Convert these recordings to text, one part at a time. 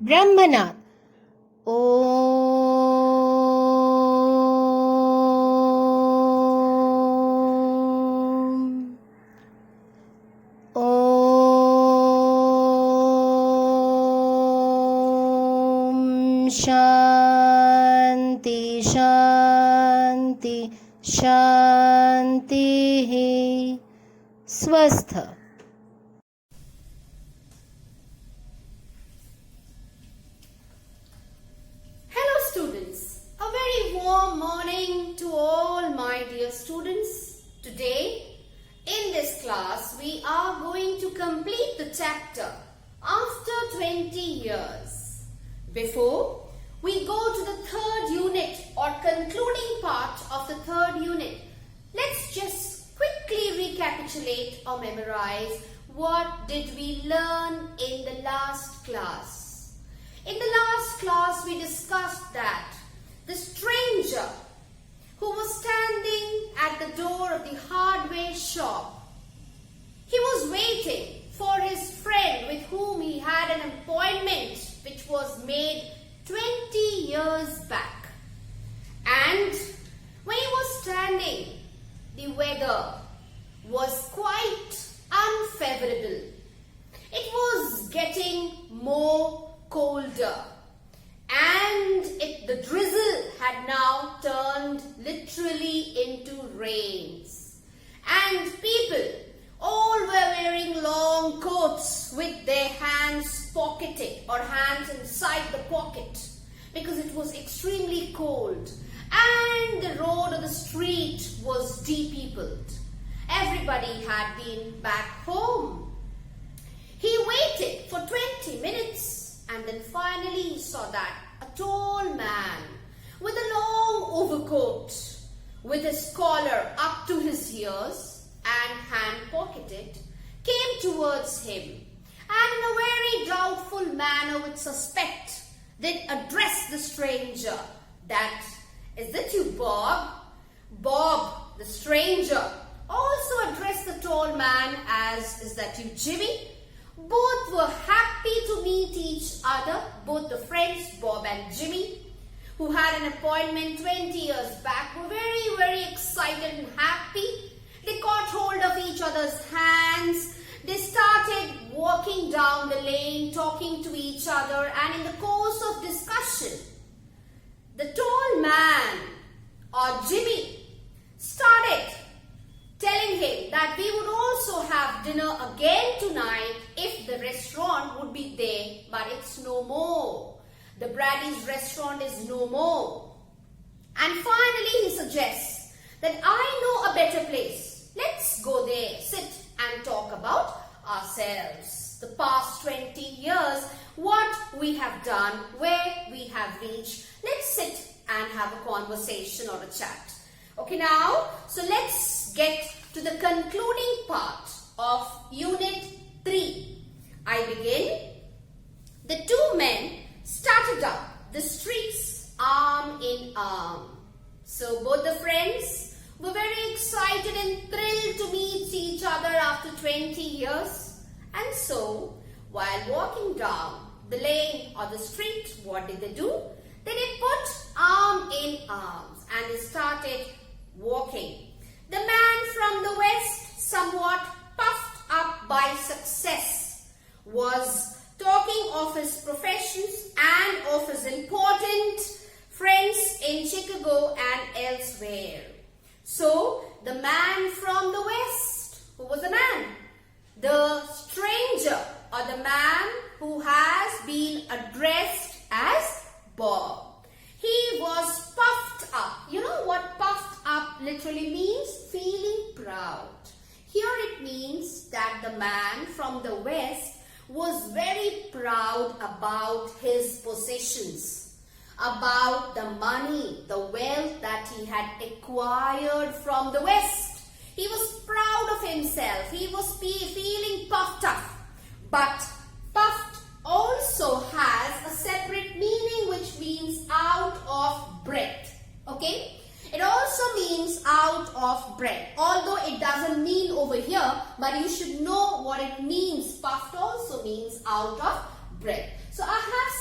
Brahmanath. Om. Om. Shanti, Shanti, Shanti. Swastha. Students, a very warm morning to all my dear students. Today in this class we are going to complete the chapter after 20 years. Before we go to the third unit or concluding part of the third unit, let's just quickly recapitulate or memorize what did we learn in the last class. In the last class, we discussed that the stranger who was standing at the door of the hardware shop, he was waiting for his friend with whom he had an appointment which was made 20 years back. And when he was standing, the weather was quite unfavorable. It was getting more colder, and the drizzle had now turned literally into rains, and people all were wearing long coats with their hands pocketed or hands inside the pocket because it was extremely cold, and the road or the street was de-peopled. Everybody had been back home. He waited for 20 minutes. And then finally he saw that a tall man with a long overcoat with his collar up to his ears and hand pocketed came towards him, and in a very doubtful manner with suspect did address the stranger that, "Is that you, Bob?" Bob, the stranger, also addressed the tall man as, "Is that you, Jimmy?" Both were happy to meet each other, both the friends, Bob and Jimmy, who had an appointment 20 years back, were very, very excited and happy. They caught hold of each other's hands. They started walking down the lane, talking to each other, and in the course of discussion, the tall man, or Jimmy, started telling him that we would also have dinner again tonight if the restaurant would be there, but it's no more. The Brady's restaurant is no more. And finally he suggests that I know a better place. Let's go there, sit and talk about ourselves. The past 20 years, what we have done, where we have reached. Let's sit and have a conversation or a chat. Okay, now, so let's get to the concluding part of Unit 3. I begin. The two men started up the streets arm in arm. So both the friends were very excited and thrilled to meet each other after 20 years. And so, while walking down the lane or the street, what did they do? They put arm in arms and they started walking. The man from the west, somewhat puffed up by success, was talking of his professions and of his important friends in Chicago and elsewhere. So, the man from the west, who was the man? The stranger, or the man who has been addressed as Bob. He was puffed up. You know what puffed up literally means? Feeling proud. Here it means that the man from the west was very proud about his possessions, about the money, the wealth that he had acquired from the west. He was proud of himself. He was feeling puffed up. But puffed also has a separate meaning, which means out of breath. Okay? It also means out of breath. Although it doesn't mean over here, but you should know what it means. Puffed also means out of breath. So I have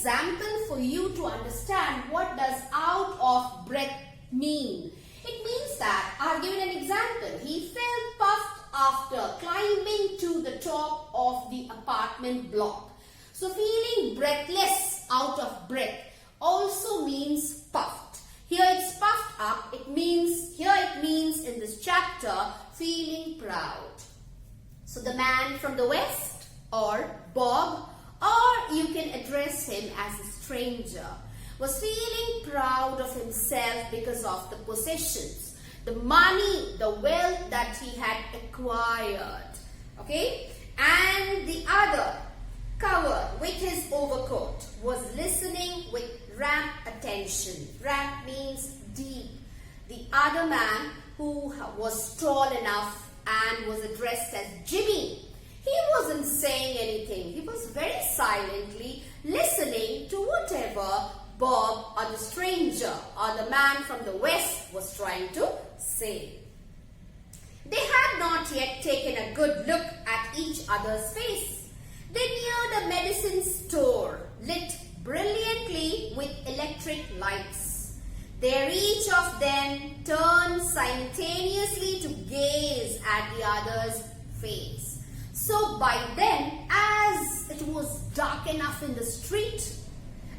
example for you to understand what does out of breath mean. It means that, I have given an example. He felt puffed after climbing to the top of the apartment block. So feeling breathless, out of breath, also means puffed. Here it's puffed up. Here it means in this chapter, feeling proud. So the man from the west, or Bob, or you can address him as a stranger, was feeling proud of himself because of the possessions, the money, the wealth that he had acquired. Okay? And the other, covered with his overcoat, was listening with rapt attention. Rapt means deep. The other man, who was tall enough and was addressed as Jimmy, he wasn't saying anything. He was very silently listening to whatever Bob or the stranger or the man from the west was trying to say. They had not yet taken a good look at each other's face. They neared a medicine store lit brilliantly with electric lights. There each of them turned simultaneously to gaze at the other's face. So by then, as it was dark enough in the street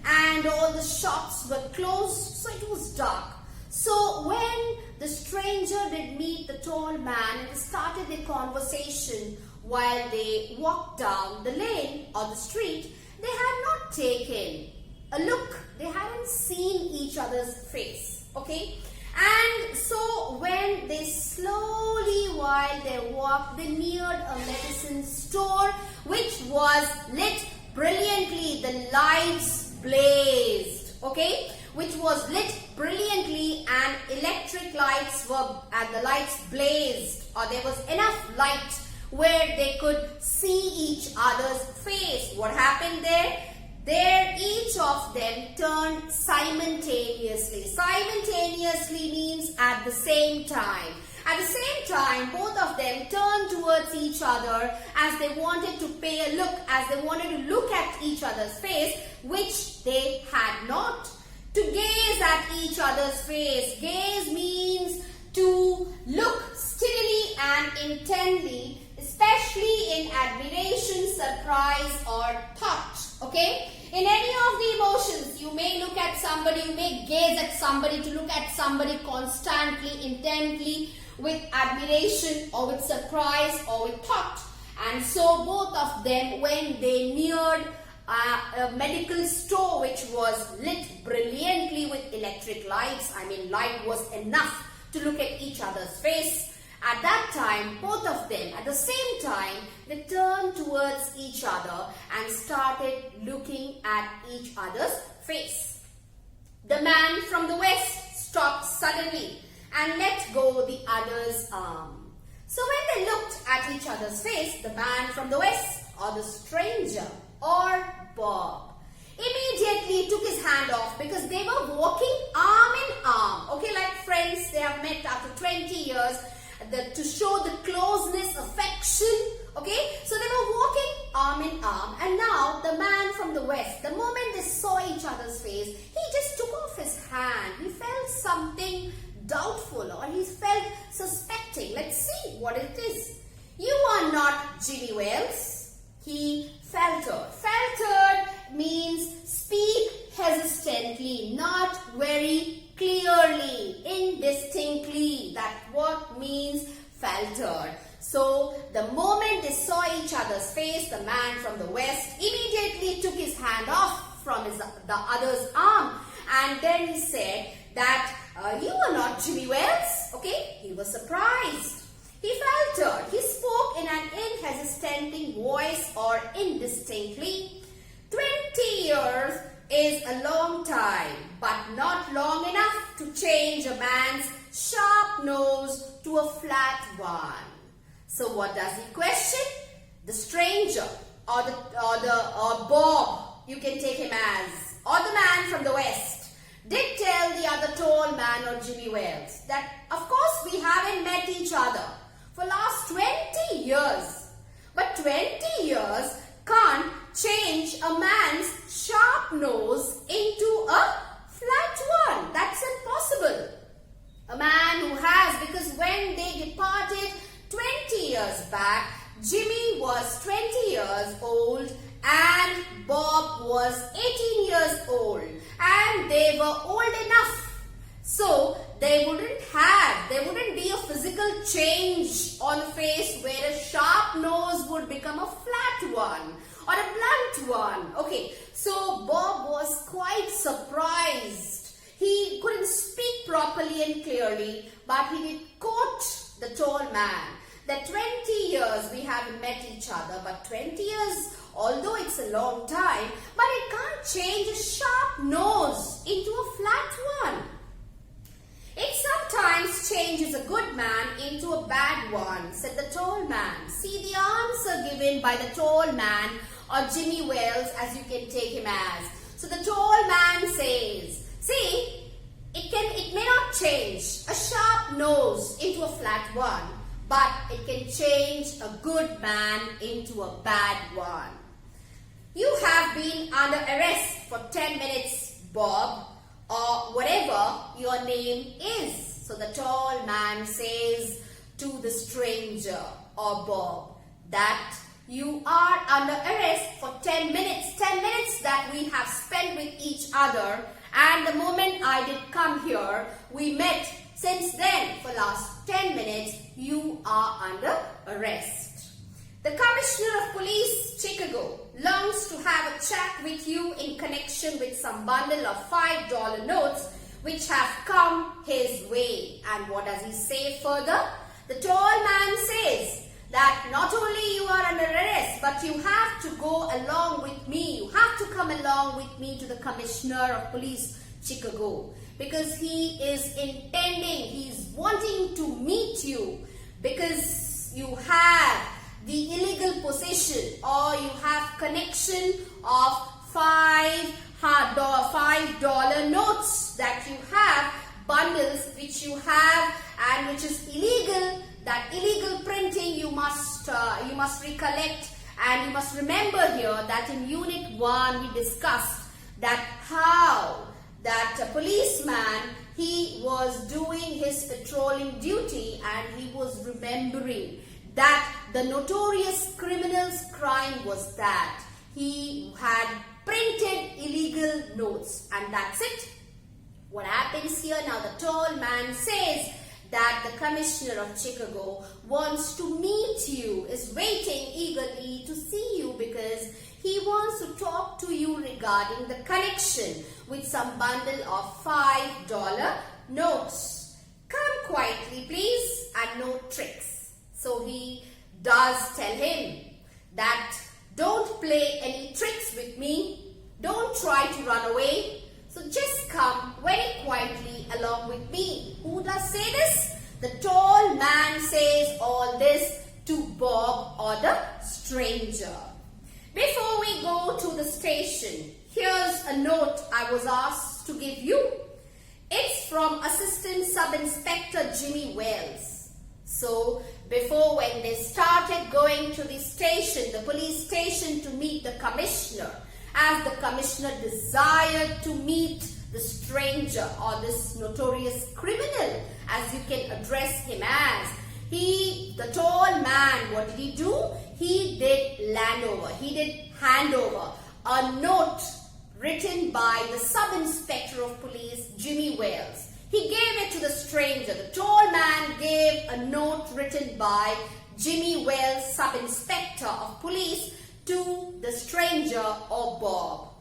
and all the shops were closed, so it was dark. So when the stranger did meet the tall man and started their conversation while they walked down the lane or the street, they had not taken a look. They hadn't seen each other's face. Okay? And so when they slowly, while they walked, they neared a medicine store which was lit brilliantly. The lights blazed. Okay? Which was lit brilliantly, and electric lights were, and the lights blazed, or there was enough light where they could see each other's face. What happened there? There each of them turned simultaneously. Simultaneously means at the same time. At the same time, both of them turned towards each other as they wanted to pay a look, as they wanted to look at each other's face, which they had not. To gaze at each other's face. Gaze means to look steadily and intently, especially in admiration, surprise or thought. Okay? In any of the emotions, you may look at somebody, you may gaze at somebody, to look at somebody constantly, intently, with admiration or with surprise or with thought. And so both of them, when they neared a medical store which was lit brilliantly with electric lights, light was enough to look at each other's face. At that time, both of them, at the same time, they turned towards each other and started looking at each other's face. The man from the west stopped suddenly and let go the other's arm. So when they looked at each other's face, the man from the west, or the stranger, or Bob, immediately took his hand off, because they were walking arm in arm. Okay, like friends, they have met after 20 years. To show the closeness, affection. Okay, so they were walking arm in arm, and now the man from the west, the moment they saw each other's face, he just took off his hand. He felt something doubtful, or he felt suspecting. Let's see what it is. You are not Jimmy Wales. He faltered. Faltered means speak hesitantly, not very clearly, indistinctly. That what means faltered. So the moment they saw each other's face, the man from the west immediately took his hand off from the other's arm, and then he said that you are not Jimmy Wales. Okay, he was surprised. He faltered. He spoke in an inhesitating voice, or indistinctly. 20 years is a long time, but not long enough to change a man's sharp nose to a flat one. So what does he question? The stranger, or Bob, you can take him as, or the man from the west, did tell the other tall man, or Jimmy Wales, that of course we haven't met each other for last 20 years. But 20 years can't change a man's sharp sharp nose into a flat one. That's impossible. A man who has, because when they departed 20 years back, Jimmy was 20 years old and Bob was 18 years old, and they were old enough. So there wouldn't be a physical change on a face where a sharp nose would become a flat one or a blunt one. Okay, so Bob was quite surprised. He couldn't speak properly and clearly, but he did quote the tall man that 20 years we haven't met each other, but 20 years, although it's a long time, but it can't change a sharp nose into a flat one. It sometimes changes a good man into a bad one, said the tall man. See the answer given by the tall man, or Jimmy Wales, as you can take him as. So the tall man says, see, it may not change a sharp nose into a flat one, but it can change a good man into a bad one. You have been under arrest for 10 minutes, Bob, or whatever your name is. So the tall man says to the stranger, or Bob, that you are under arrest for 10 minutes. 10 minutes that we have spent with each other, and the moment I did come here, we met. Since then, for last 10 minutes, you are under arrest. The Commissioner of Police, Chicago, longs to have a chat with you in connection with some bundle of $5 notes which have come his way. And what does he say further? The tall man says that not only you are under arrest, but you have to go along with me. You have to come along with me to the Commissioner of Police, Chicago, because he is intending, he is wanting to meet you because you have the illegal possession, or you have connection of $5 notes that you have, bundles which you have and which is illegal. That illegal printing you must recollect, and you must remember here that in Unit 1 we discussed that how that a policeman, he was doing his patrolling duty and he was remembering that the notorious criminal's crime was that he had printed illegal notes, and that's it. What happens here now? The tall man says that the Commissioner of Chicago wants to meet you, is waiting eagerly to see you because he wants to talk to you regarding the connection with some bundle of $5 notes. Come quietly, please, and no tricks. So he does tell him that don't play any tricks with me. Don't try to run away. So just come very quietly along with me. Who does say this? The tall man says all this to Bob, or the stranger. Before we go to the station, here's a note I was asked to give you. It's from Assistant Sub-Inspector Jimmy Wales. So before, when they started going to the station, the police station, to meet the commissioner, as the commissioner desired to meet the stranger or this notorious criminal, as you can address him as, the tall man, what did he do? He did hand over a note written by the sub-inspector of police, Jimmy Wales. He gave it to the stranger. The tall man gave a note written by Jimmy Wales, sub-inspector of police, to the stranger, or Bob.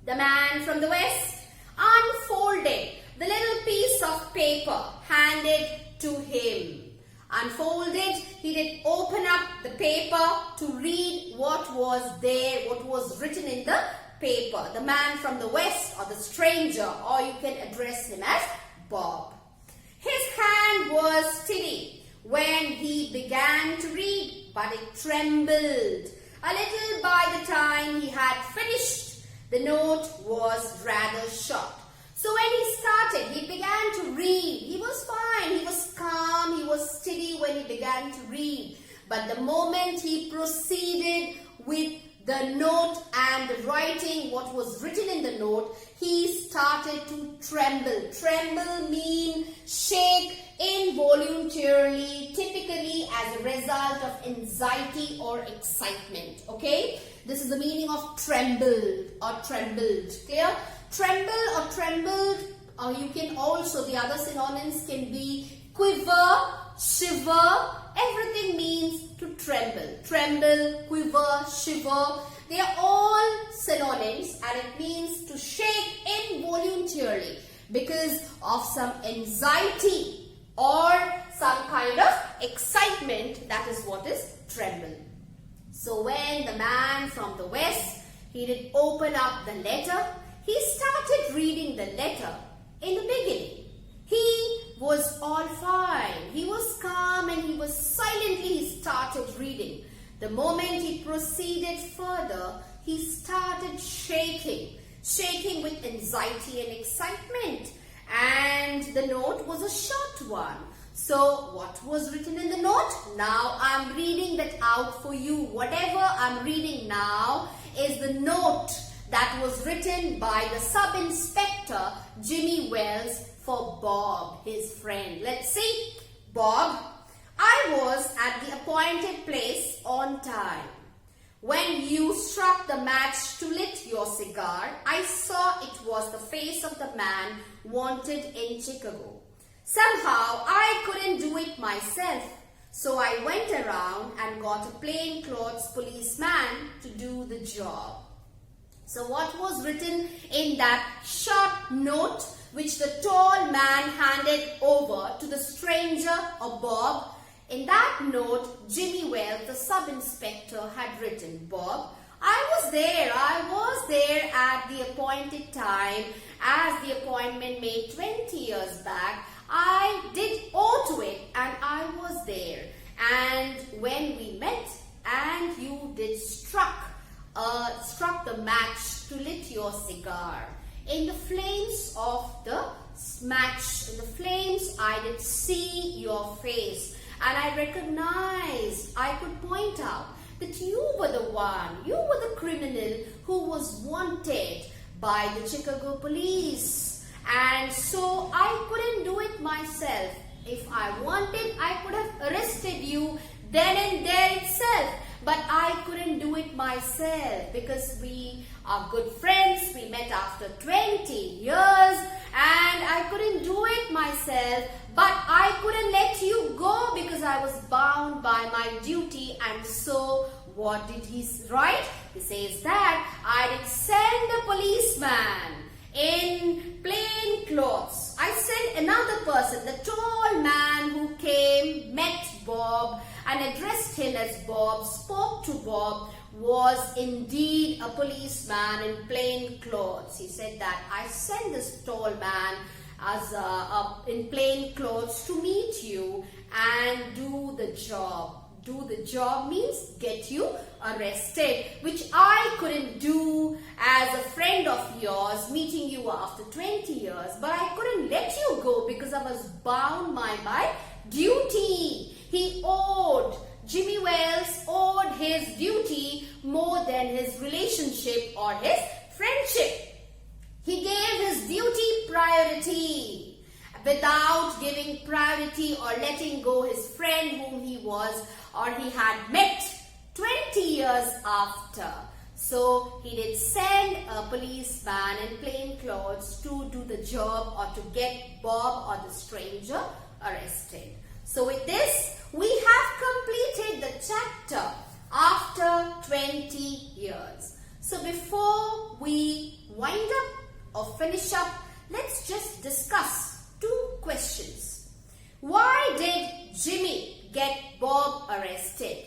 The man from the west unfolded the little piece of paper handed to him. Unfolded, he did open up the paper to read what was there, what was written in the paper. The man from the west, or the stranger, or you can address him as Bob. His hand was steady when he began to read, but it trembled a little by the time he had finished. The note was rather short. So when he started, he began to read. He was fine, he was calm, he was steady when he began to read. But the moment he proceeded with the note and the writing, what was written in the note, he started to tremble. Tremble means shake involuntarily, typically as a result of anxiety or excitement. Okay, this is the meaning of trembled or trembled. Clear? Tremble or trembled, you can also, the other synonyms can be quiver, shiver. Everything means to tremble. Tremble, quiver, shiver. They are all synonyms and it means to shake involuntarily because of some anxiety or some kind of excitement. That is what is tremble. So when the man from the west, he did open up the letter, he started reading the letter. In the beginning, he was all fine. He was calm and he was silently started reading. The moment he proceeded further, he started shaking with anxiety and excitement. And the note was a short one. So what was written in the note? Now I'm reading that out for you. Whatever I'm reading now is the note that was written by the sub-inspector Jimmy Wells for Bob, his friend. Let's see. Bob, I was at the appointed place on time. When you struck the match to lit your cigar, I saw it was the face of the man wanted in Chicago. Somehow I couldn't do it myself, so I went around and got a plainclothes policeman to do the job. So what was written in that short note which the tall man handed over to the stranger or Bob? In that note, Jimmy Wells, the sub-inspector, had written, Bob, I was there at the appointed time as the appointment made 20 years back. I did owe to it and I was there. And when we met and you did struck the match to lit your cigar. In the flames of the match, in the flames, I did see your face and I recognized, I could point out that you were the one, you were the criminal who was wanted by the Chicago police. And so I couldn't do it myself. If I wanted, I could have arrested you then and there itself. But I couldn't do it myself because we are good friends. We met after 20 years and I couldn't do it myself. But I couldn't let you go because I was bound by my duty. And so what did he write? He says that I did send a policeman in plain clothes. I sent another person, the tall man who came, met Bob and addressed him as Bob, spoke to Bob, was indeed a policeman in plain clothes. He said that I sent this tall man as in plain clothes to meet you and do the job. Do the job means get you arrested, which I couldn't do as a friend of yours, meeting you after 20 years. But I couldn't let you go because I was bound by my duty. Jimmy Wells owed his duty more than his relationship or his friendship. He gave his duty priority without giving priority or letting go his friend whom he was or he had met 20 years after. So he did send a policeman in plain clothes to do the job or to get Bob or the stranger arrested. So with this, we have completed the chapter after 20 years. So before we wind up or finish up, let's just discuss two questions. Why did Jimmy get Bob arrested?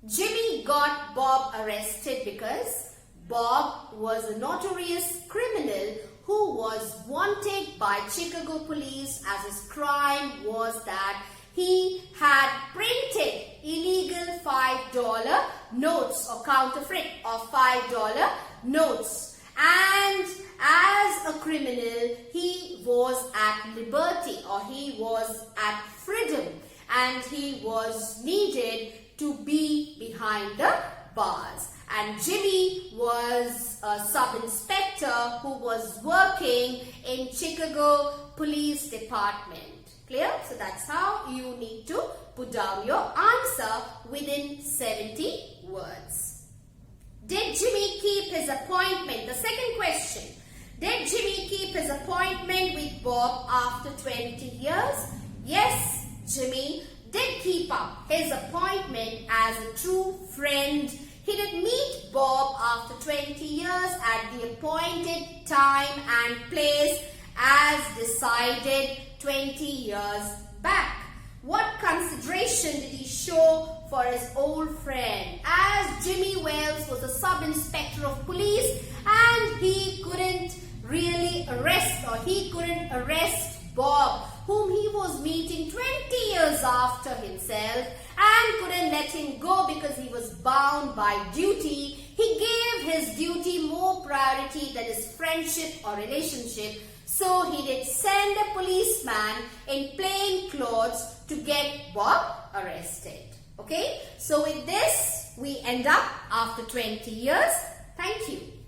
Jimmy got Bob arrested because Bob was a notorious criminal who was wanted by Chicago police as his crime was that he had printed illegal $5 notes or counterfeit of $5 notes. And as a criminal, he was at liberty or he was at freedom and he was needed to be behind the bars. And Jimmy was a sub-inspector who was working in Chicago Police Department. Clear? So that's how you need to put down your answer within 70 words. Did Jimmy keep his appointment? The second question. Did Jimmy keep his appointment with Bob after 20 years? Yes, Jimmy did keep up his appointment as a true friend. He did meet Bob after 20 years at the appointed time and place as decided 20 years back. What consideration did he show for his old friend? As Jimmy Wells was a sub-inspector of police and he couldn't really arrest Bob, whom he was meeting 20 years after himself, and couldn't let him go because he was bound by duty. He gave his duty more priority than his friendship or relationship. So he did send a policeman in plain clothes to get Bob arrested. Okay, so with this we end up after 20 years. Thank you.